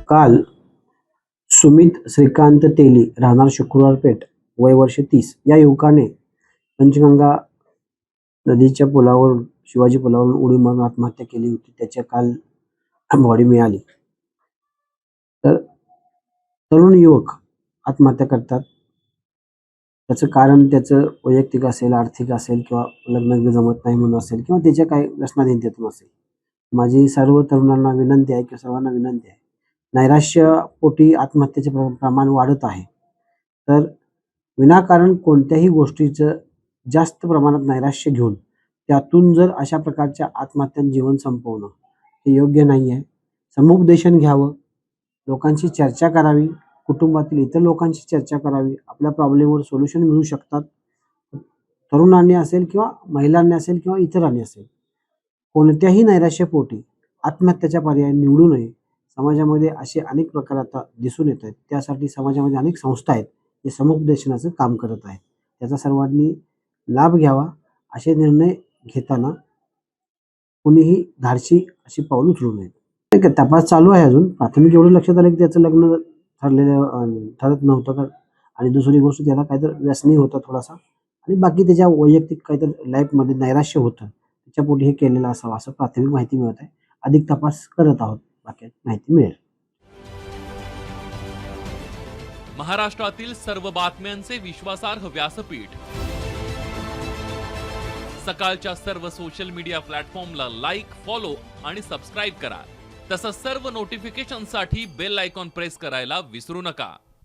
काल सुमित श्रीकांत तेली राहणार शुक्रवार पेठ वय वर्ष 30 या युवकाने पंचगंगा नदीच्या पुलावरून शिवाजी पुलावरून उडी मारून आत्महत्या केली होती. त्याच्या काल बॉडी मिळाली. तर तरुण युवक आत्महत्या करतात. त्याचं कारण त्याचं वैयक्तिक असेल, आर्थिक असेल किंवा लग्न जमत नाही म्हणून असेल किंवा त्याच्या काही व्यसनाधीनतेतून असेल. माझी सर्व तरुणांना विनंती आहे किंवा सर्वांना विनंती आहे, नैराश्यपोटी आत्महत्येचे प्रमाण वाढत आहे. तर विनाकारण कोणत्याही गोष्टीचं जास्त प्रमाणात नैराश्य घेऊन त्यातून जर अशा प्रकारच्या आत्महत्यांनी जीवन संपवणं हे योग्य नाही आहे. समुपदेशन घ्यावं, लोकांशी चर्चा करावी, कुटुंबातील इतर लोकांशी चर्चा करावी. आपल्या प्रॉब्लेमवर सोल्युशन मिळू शकतात. तरुणांनी असेल किंवा महिलांनी असेल किंवा इतरांनी असेल, कोणत्याही नैराश्यपोटी आत्महत्येचा पर्याय निवडू नये. समाजामध्ये असे अनेक प्रकार आता दिसून येत आहेत. त्यासाठी समाजामध्ये अनेक संस्था आहेत जे समुपदेशनाचं काम करत आहेत. त्याचा सर्वांनी लाभ घ्यावा. असे निर्णय घेताना कुणीही धाडसी अशी पाऊल उचलू नयेत. ठीक आहे, तपास चालू आहे. अजून प्राथमिक एवढं लक्षात आलं की त्याचं लग्न ठरत नव्हतं आणि दुसरी गोष्ट त्याला काहीतरी व्यसनी होतं थोडासा आणि बाकी त्याच्या वैयक्तिक काहीतरी लाईफमध्ये नैराश्य होतं, त्याच्यापोटी हे केलेलं असावं असं प्राथमिक माहिती मिळत आहे. अधिक तपास करत आहोत, बाकी माहिती मिळेल. महाराष्ट्रातील सर्व बातम्यांचे विश्वासार्ह व्यासपीठ, सकाळच्या सर्व सोशल मीडिया प्लॅटफॉर्मला लाईक, फॉलो आणि सबस्क्राईब करा. तसंच सर्व नोटिफिकेशनसाठी बेल आयकॉन प्रेस करायला विसरू नका.